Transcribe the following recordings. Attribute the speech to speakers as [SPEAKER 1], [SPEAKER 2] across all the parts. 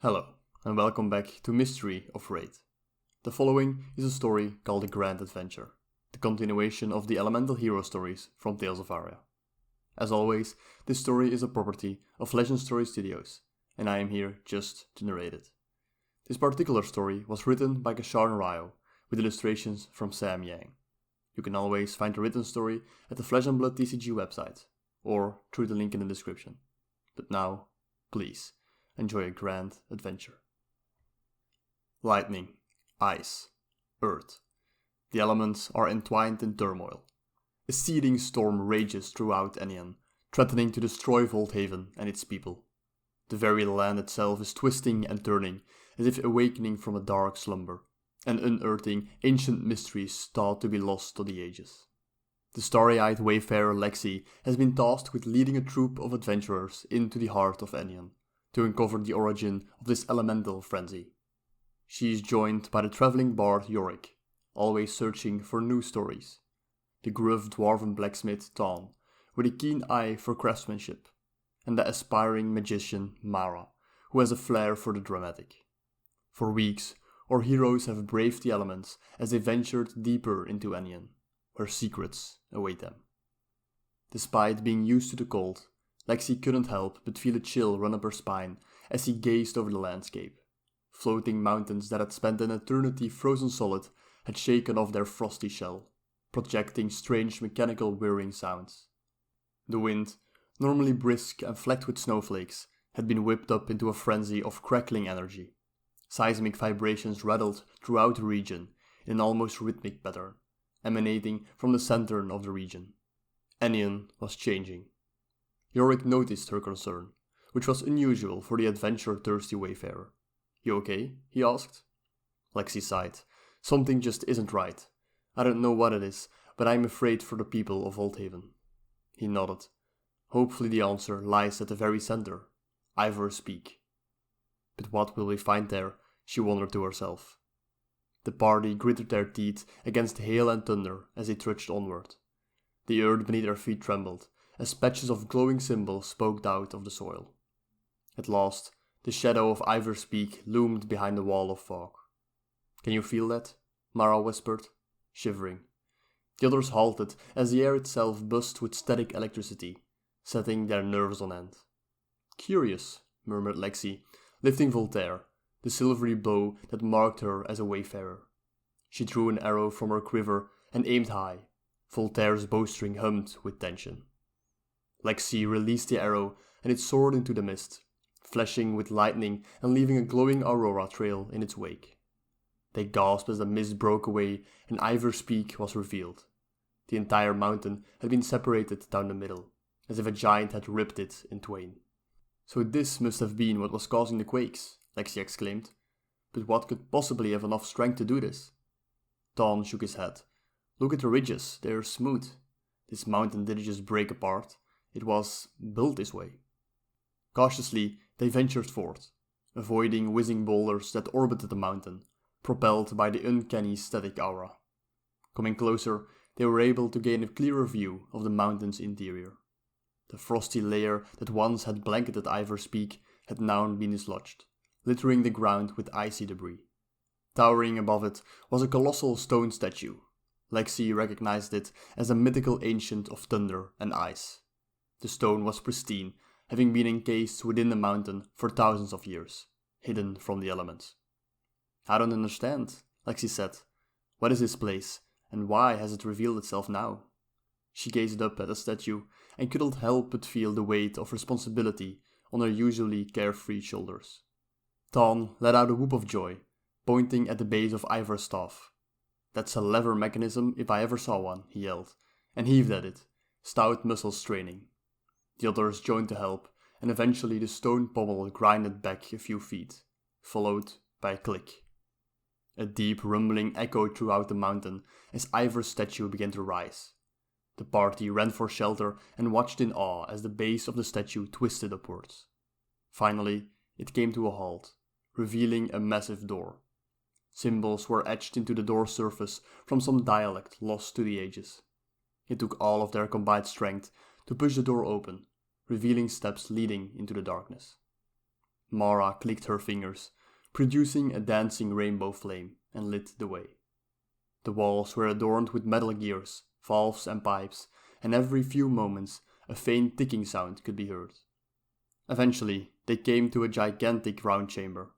[SPEAKER 1] Hello, and welcome back to Mystery of Raid. The following is a story called A Grand Adventure, the continuation of the elemental hero stories from Tales of Aria. As always, this story is a property of Legend Story Studios, and I am here just to narrate it. This particular story was written by Gasharn Ryo, with illustrations from Sam Yang. You can always find the written story at the Flesh and Blood TCG website, or through the link in the description. But now, please, enjoy a grand adventure. Lightning, ice, earth. The elements are entwined in turmoil. A seething storm rages throughout Enion, threatening to destroy Volthaven and its people. The very land itself is twisting and turning, as if awakening from a dark slumber, and unearthing ancient mysteries thought to be lost to the ages. The starry-eyed wayfarer Lexi has been tasked with leading a troop of adventurers into the heart of Enion, to uncover the origin of this elemental frenzy. She is joined by the traveling bard Yorick, always searching for new stories, the gruff dwarven blacksmith Tawn, with a keen eye for craftsmanship, and the aspiring magician Mara, who has a flair for the dramatic. For weeks, our heroes have braved the elements as they ventured deeper into Enion, where secrets await them. Despite being used to the cold, Lexi couldn't help but feel a chill run up her spine as he gazed over the landscape. Floating mountains that had spent an eternity frozen solid had shaken off their frosty shell, projecting strange mechanical whirring sounds. The wind, normally brisk and flecked with snowflakes, had been whipped up into a frenzy of crackling energy. Seismic vibrations rattled throughout the region in an almost rhythmic pattern, emanating from the center of the region. Enion was changing. Yorick noticed her concern, which was unusual for the adventure-thirsty wayfarer. "You okay?" he asked. Lexi sighed. "Something just isn't right. I don't know what it is, but I'm afraid for the people of Volthaven." He nodded. "Hopefully the answer lies at the very center. Ivor's Peak." But what will we find there? She wondered to herself. The party gritted their teeth against hail and thunder as they trudged onward. The earth beneath their feet trembled, as patches of glowing symbols poked out of the soil. At last, the shadow of Ivor's Peak loomed behind the wall of fog. "Can you feel that?" Mara whispered, shivering. The others halted as the air itself buzzed with static electricity, setting their nerves on end. "Curious," murmured Lexi, lifting Voltaire, the silvery bow that marked her as a wayfarer. She drew an arrow from her quiver and aimed high. Voltaire's bowstring hummed with tension. Lexi released the arrow and it soared into the mist, flashing with lightning and leaving a glowing aurora trail in its wake. They gasped as the mist broke away and Ivor's Peak was revealed. The entire mountain had been separated down the middle, as if a giant had ripped it in twain. "So this must have been what was causing the quakes," Lexi exclaimed. "But what could possibly have enough strength to do this?" Tawn shook his head. "Look at the ridges, they're smooth. This mountain didn't just break apart. It was built this way." Cautiously, they ventured forth, avoiding whizzing boulders that orbited the mountain, propelled by the uncanny static aura. Coming closer, they were able to gain a clearer view of the mountain's interior. The frosty layer that once had blanketed Ivor's Peak had now been dislodged, littering the ground with icy debris. Towering above it was a colossal stone statue. Lexi recognized it as a mythical ancient of thunder and ice. The stone was pristine, having been encased within the mountain for thousands of years, hidden from the elements. "I don't understand," Lexi said. "What is this place, and why has it revealed itself now?" She gazed up at the statue and couldn't help but feel the weight of responsibility on her usually carefree shoulders. Tawn let out a whoop of joy, pointing at the base of Ivor's staff. "That's a lever mechanism if I ever saw one," he yelled, and heaved at it, stout muscles straining. The others joined to help, and eventually the stone pommel grinded back a few feet, followed by a click. A deep rumbling echoed throughout the mountain as Ivor's statue began to rise. The party ran for shelter and watched in awe as the base of the statue twisted upwards. Finally, it came to a halt, revealing a massive door. Symbols were etched into the door surface from some dialect lost to the ages. It took all of their combined strength to push the door open, revealing steps leading into the darkness. Mara clicked her fingers, producing a dancing rainbow flame, and lit the way. The walls were adorned with metal gears, valves and pipes, and every few moments a faint ticking sound could be heard. Eventually, they came to a gigantic round chamber.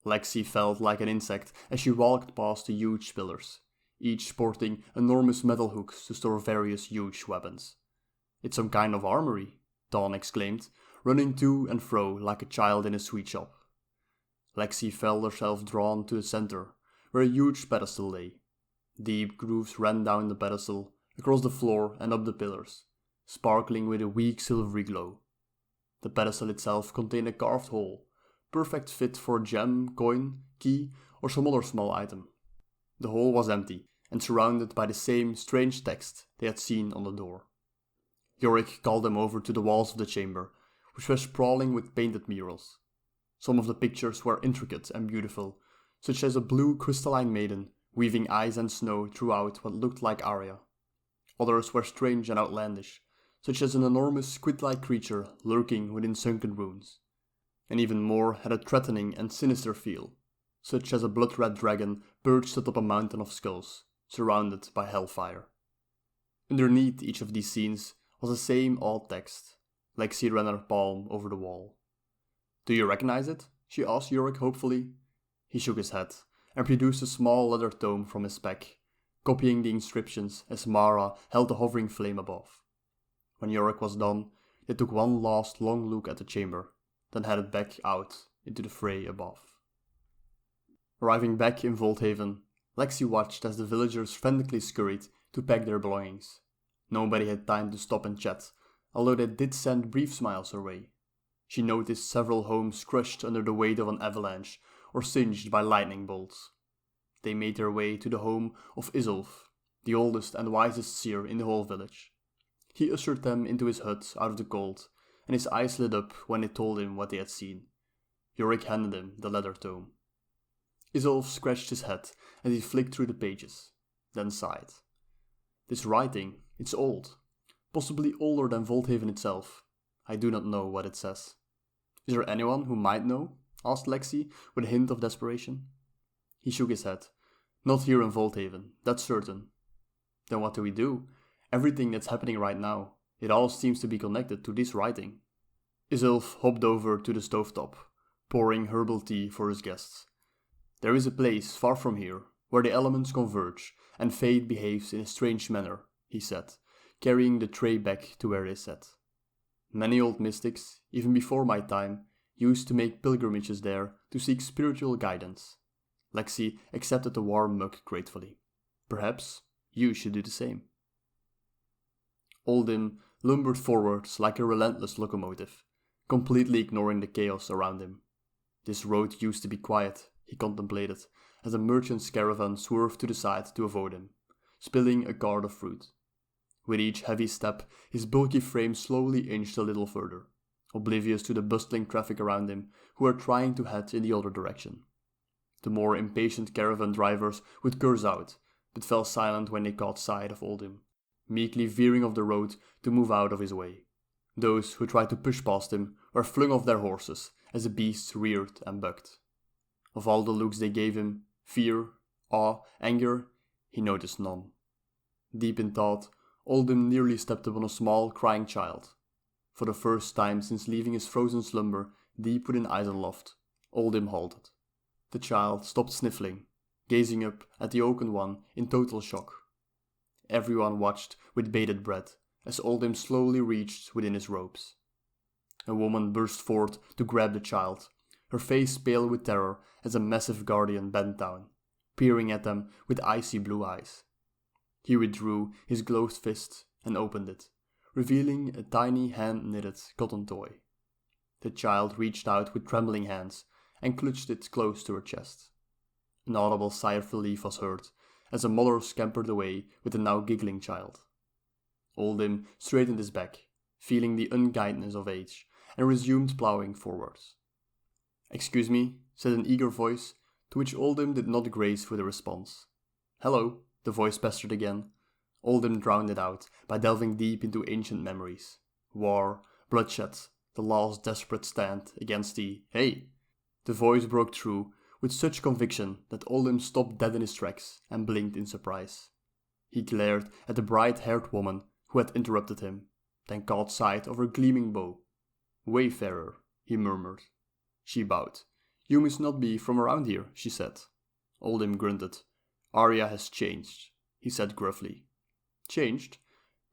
[SPEAKER 1] Lexi felt like an insect as she walked past the huge pillars, each sporting enormous metal hooks to store various huge weapons. "It's some kind of armory," Dawn exclaimed, running to and fro like a child in a sweet shop. Lexi felt herself drawn to the center, where a huge pedestal lay. Deep grooves ran down the pedestal, across the floor and up the pillars, sparkling with a weak silvery glow. The pedestal itself contained a carved hole, perfect fit for a gem, coin, key, or some other small item. The hole was empty, and surrounded by the same strange text they had seen on the door. Yorick called them over to the walls of the chamber, which was sprawling with painted murals. Some of the pictures were intricate and beautiful, such as a blue crystalline maiden weaving ice and snow throughout what looked like Aria. Others were strange and outlandish, such as an enormous squid-like creature lurking within sunken ruins. And even more had a threatening and sinister feel, such as a blood-red dragon perched atop a mountain of skulls, surrounded by hellfire. Underneath each of these scenes was the same odd text. Lexi ran her palm over the wall. "Do you recognize it?" she asked Yorick hopefully. He shook his head, and produced a small leather tome from his pack, copying the inscriptions as Mara held the hovering flame above. When Yorick was done, they took one last long look at the chamber, then headed back out into the fray above. Arriving back in Volthaven, Lexi watched as the villagers frantically scurried to pack their belongings. Nobody had time to stop and chat, although they did send brief smiles her way. She noticed several homes crushed under the weight of an avalanche or singed by lightning bolts. They made their way to the home of Isolf, the oldest and wisest seer in the whole village. He ushered them into his hut out of the cold, and his eyes lit up when they told him what they had seen. Yorick handed him the leather tome. Isolf scratched his head as he flicked through the pages, then sighed. "This writing, it's old, possibly older than Volthaven itself. I do not know what it says." "Is there anyone who might know?" asked Lexi, with a hint of desperation. He shook his head. "Not here in Volthaven, that's certain." "Then what do we do? Everything that's happening right now, it all seems to be connected to this writing." Isolf hopped over to the stovetop, pouring herbal tea for his guests. "There is a place far from here, where the elements converge, and fate behaves in a strange manner," he said, carrying the tray back to where they sat. "Many old mystics, even before my time, used to make pilgrimages there to seek spiritual guidance." Lexi accepted the warm mug gratefully. "Perhaps you should do the same." Oldhim lumbered forwards like a relentless locomotive, completely ignoring the chaos around him. This road used to be quiet, he contemplated, as a merchant's caravan swerved to the side to avoid him, spilling a cart of fruit. With each heavy step, his bulky frame slowly inched a little further, oblivious to the bustling traffic around him, who were trying to head in the other direction. The more impatient caravan drivers would curse out, but fell silent when they caught sight of Oldhim, meekly veering off the road to move out of his way. Those who tried to push past him were flung off their horses as the beasts reared and bucked. Of all the looks they gave him, fear, awe, anger, he noticed none. Deep in thought, Oldhim nearly stepped upon a small, crying child. For the first time since leaving his frozen slumber deep within Isenloft, Oldhim halted. The child stopped sniffling, gazing up at the Oaken One in total shock. Everyone watched with bated breath as Oldhim slowly reached within his robes. A woman burst forth to grab the child, her face pale with terror as a massive guardian bent down, peering at them with icy blue eyes. He withdrew his gloved fist and opened it, revealing a tiny hand-knitted cotton toy. The child reached out with trembling hands and clutched it close to her chest. An audible sigh of relief was heard as a mother scampered away with the now giggling child. Oldhim straightened his back, feeling the unguidedness of age, and resumed ploughing forwards. "Excuse me," said an eager voice, to which Oldhim did not grace with a response. "Hello," the voice pestered again. Oldhim drowned it out by delving deep into ancient memories. War, bloodshed, the last desperate stand against the "Hey!" The voice broke through with such conviction that Oldham stopped dead in his tracks and blinked in surprise. He glared at the bright-haired woman who had interrupted him, then caught sight of her gleaming bow. "Wayfarer," he murmured. She bowed. "You must not be from around here," she said. Oldham grunted. "Arya has changed," he said gruffly. "Changed?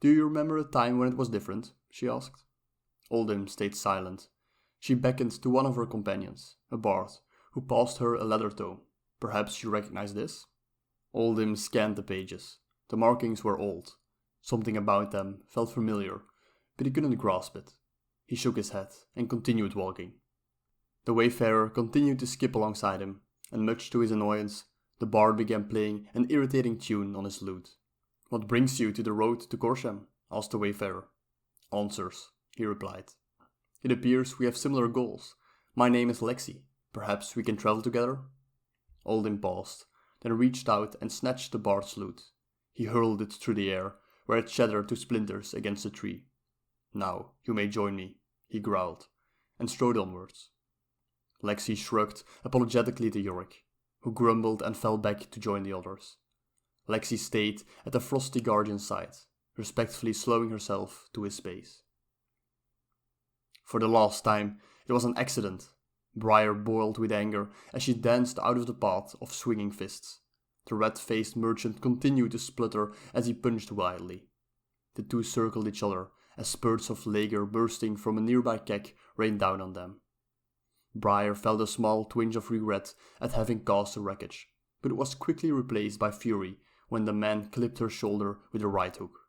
[SPEAKER 1] Do you remember a time when it was different?" she asked. Oldham stayed silent. She beckoned to one of her companions, a bard, who passed her a leather tome. "Perhaps you recognize this?" Oldham scanned the pages. The markings were old. Something about them felt familiar, but he couldn't grasp it. He shook his head and continued walking. The wayfarer continued to skip alongside him, and much to his annoyance, the bard began playing an irritating tune on his lute. "What brings you to the road to Corsham?" asked the wayfarer. "Answers," he replied. "It appears we have similar goals. My name is Lexi. Perhaps we can travel together?" Oldham paused, then reached out and snatched the bard's lute. He hurled it through the air, where it shattered to splinters against a tree. "Now you may join me," he growled, and strode onwards. Lexi shrugged apologetically to Yorick, who grumbled and fell back to join the others. Lexi stayed at the frosty guardian's side, respectfully slowing herself to his pace. For the last time, it was an accident. Briar boiled with anger as she danced out of the path of swinging fists. The red-faced merchant continued to splutter as he punched wildly. The two circled each other as spurts of lager bursting from a nearby keg rained down on them. Briar felt a small twinge of regret at having caused the wreckage, but it was quickly replaced by fury when the man clipped her shoulder with a right hook.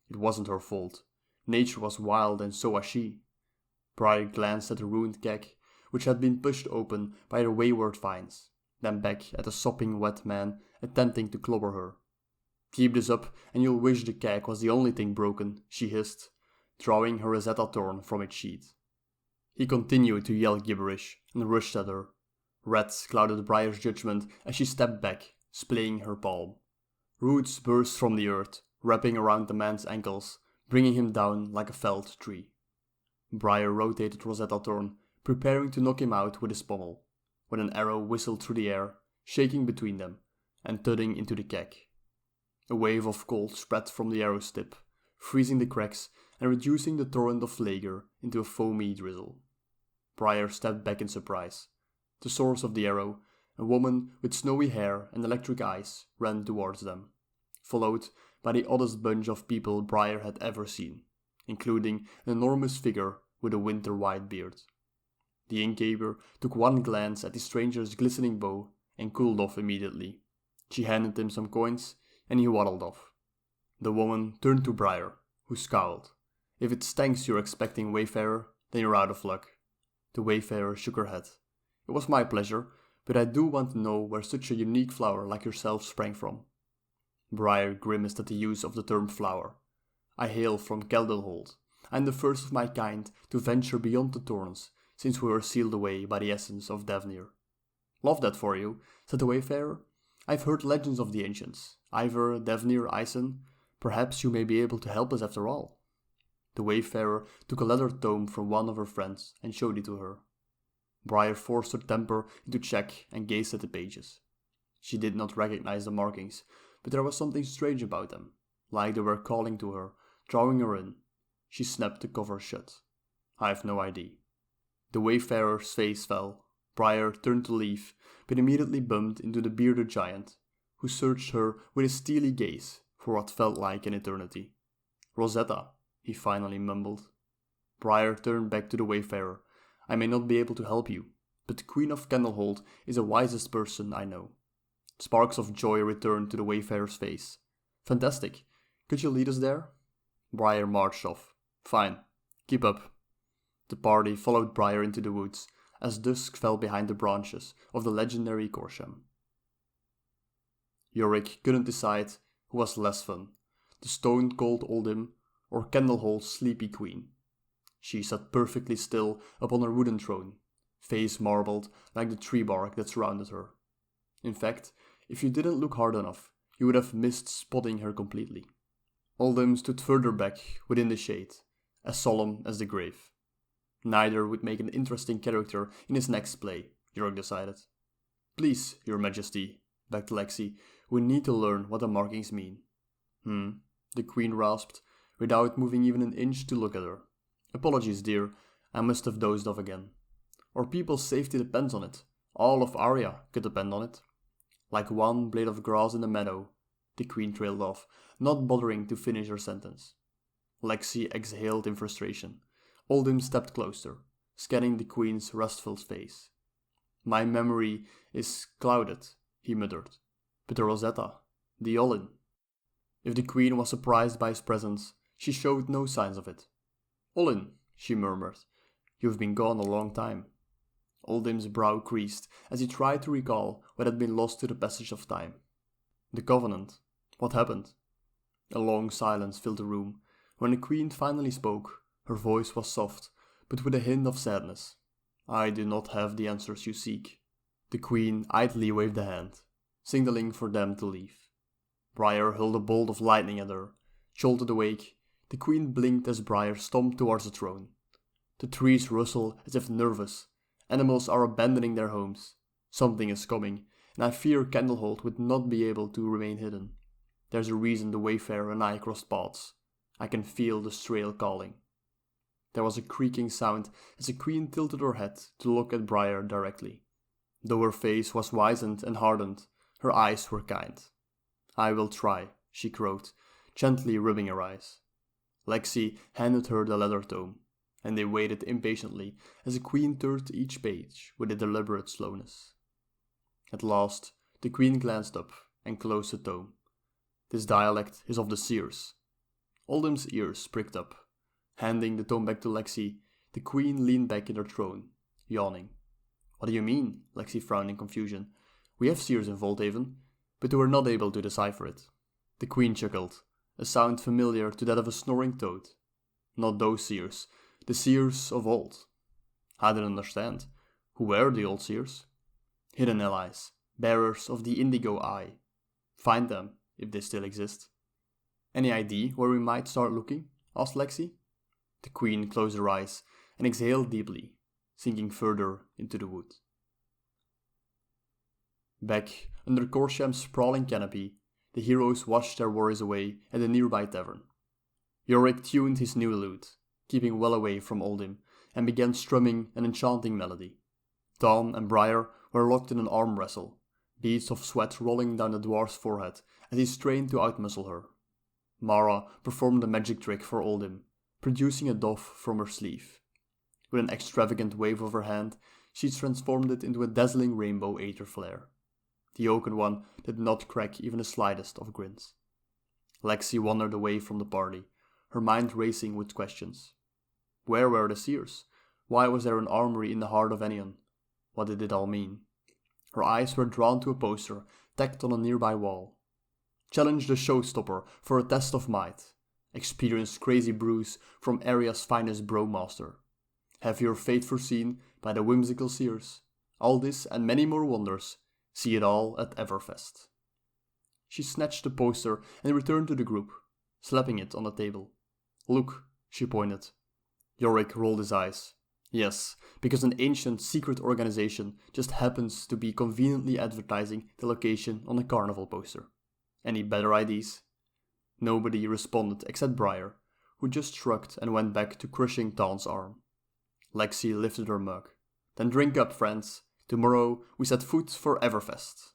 [SPEAKER 1] It wasn't her fault. Nature was wild and so was she. Briar glanced at the ruined keg, which had been pushed open by the wayward vines, then back at the sopping wet man attempting to clobber her. "Keep this up and you'll wish the keg was the only thing broken," she hissed, drawing her Rosetta Thorn from its sheath. He continued to yell gibberish and rushed at her. Red clouded Briar's judgment as she stepped back, splaying her palm. Roots burst from the earth, wrapping around the man's ankles, bringing him down like a felled tree. Briar rotated Rosetta Thorn, preparing to knock him out with his pommel, when an arrow whistled through the air, shaking between them, and thudding into the keg. A wave of cold spread from the arrow's tip, freezing the cracks and reducing the torrent of lager into a foamy drizzle. Briar stepped back in surprise. The source of the arrow, a woman with snowy hair and electric eyes, ran towards them, followed by the oddest bunch of people Briar had ever seen, including an enormous figure with a winter-white beard. The innkeeper took one glance at the stranger's glistening bow and cooled off immediately. She handed him some coins, and he waddled off. The woman turned to Briar, who scowled. "If it's thanks you're expecting, Wayfarer, then you're out of luck." The Wayfarer shook her head. "It was my pleasure, but I do want to know where such a unique flower like yourself sprang from." Briar grimaced at the use of the term flower. "I hail from Keldenhold. I am the first of my kind to venture beyond the Torrens, since we were sealed away by the essence of Devnir." "Love that for you," said the Wayfarer. "I've heard legends of the ancients. Ivor, Devnir, Ison. Perhaps you may be able to help us after all." The Wayfarer took a leather tome from one of her friends and showed it to her. Briar forced her temper into check and gazed at the pages. She did not recognize the markings, but there was something strange about them, like they were calling to her, drawing her in. She snapped the cover shut. "I've no idea." The Wayfarer's face fell. Briar turned to leave, but immediately bumped into the bearded giant, who searched her with a steely gaze for what felt like an eternity. "Rosetta," he finally mumbled. Briar turned back to the Wayfarer. "I may not be able to help you, but the Queen of Candlehold is the wisest person I know." Sparks of joy returned to the Wayfarer's face. "Fantastic. Could you lead us there?" Briar marched off. "Fine. Keep up." The party followed Briar into the woods as dusk fell behind the branches of the legendary Corsham. Yorick couldn't decide who was less fun, the stone-cold Oldham or Candlehold's sleepy queen. She sat perfectly still upon her wooden throne, face marbled like the tree bark that surrounded her. In fact, if you didn't look hard enough, you would have missed spotting her completely. Oldham stood further back within the shade, as solemn as the grave. Neither would make an interesting character in his next play, York decided. Please, Your Majesty, begged Lexi, we need to learn what the markings mean. The Queen rasped, without moving even an inch to look at her. Apologies, dear, I must have dozed off again. Our people's safety depends on it. All of Aria could depend on it. Like one blade of grass in the meadow, the Queen trailed off, not bothering to finish her sentence. Lexi exhaled in frustration. Oldhim stepped closer, scanning the Queen's restful face. My memory is clouded, he muttered. But the Rosetta, the Olin. If the Queen was surprised by his presence, she showed no signs of it. Olin, she murmured, you've been gone a long time. Oldhim's brow creased as he tried to recall what had been lost to the passage of time. The Covenant. What happened? A long silence filled the room. When the Queen finally spoke, her voice was soft, but with a hint of sadness. I do not have the answers you seek. The Queen idly waved a hand, signaling for them to leave. Briar hurled a bolt of lightning at her. Jolted awake, the Queen blinked as Briar stomped towards the throne. The trees rustle as if nervous. Animals are abandoning their homes. Something is coming, and I fear Candlehold would not be able to remain hidden. There's a reason the Wayfarer and I crossed paths. I can feel the trail calling. There was a creaking sound as the Queen tilted her head to look at Briar directly. Though her face was wizened and hardened, her eyes were kind. I will try, she crowed, gently rubbing her eyes. Lexi handed her the leather tome, and they waited impatiently as the Queen turned each page with a deliberate slowness. At last, the Queen glanced up and closed the tome. This dialect is of the Seers. Oldham's ears pricked up. Handing the tome back to Lexi, the Queen leaned back in her throne, yawning. What do you mean? Lexi frowned in confusion. We have Seers in Volthaven, but they were not able to decipher it. The Queen chuckled, a sound familiar to that of a snoring toad. Not those Seers, the Seers of old. I didn't understand. Who were the old Seers? Hidden allies, bearers of the Indigo Eye. Find them, if they still exist. Any idea where we might start looking? Asked Lexi. The Queen closed her eyes and exhaled deeply, sinking further into the wood. Back under Corsham's sprawling canopy, the heroes washed their worries away at a nearby tavern. Yorick tuned his new lute, keeping well away from Oldhim, and began strumming an enchanting melody. Dawn and Briar were locked in an arm wrestle, beads of sweat rolling down the dwarf's forehead as he strained to outmuscle her. Mara performed a magic trick for Oldhim, producing a dove from her sleeve. With an extravagant wave of her hand, she transformed it into a dazzling rainbow aether flare. The Oaken One did not crack even the slightest of grins. Lexi wandered away from the party, her mind racing with questions. Where were the Seers? Why was there an armory in the heart of Enion? What did it all mean? Her eyes were drawn to a poster tacked on a nearby wall. Challenge the showstopper for a test of might. Experience crazy brews from Aria's finest brewmaster. Have your fate foreseen by the whimsical Seers. All this and many more wonders. See it all at Everfest. She snatched the poster and returned to the group, slapping it on the table. Look, she pointed. Yorick rolled his eyes. Yes, because an ancient secret organization just happens to be conveniently advertising the location on a carnival poster. Any better ideas? Nobody responded except Briar, who just shrugged and went back to crushing Dawn's arm. Lexi lifted her mug. Then drink up, friends. Tomorrow we set foot for Everfest.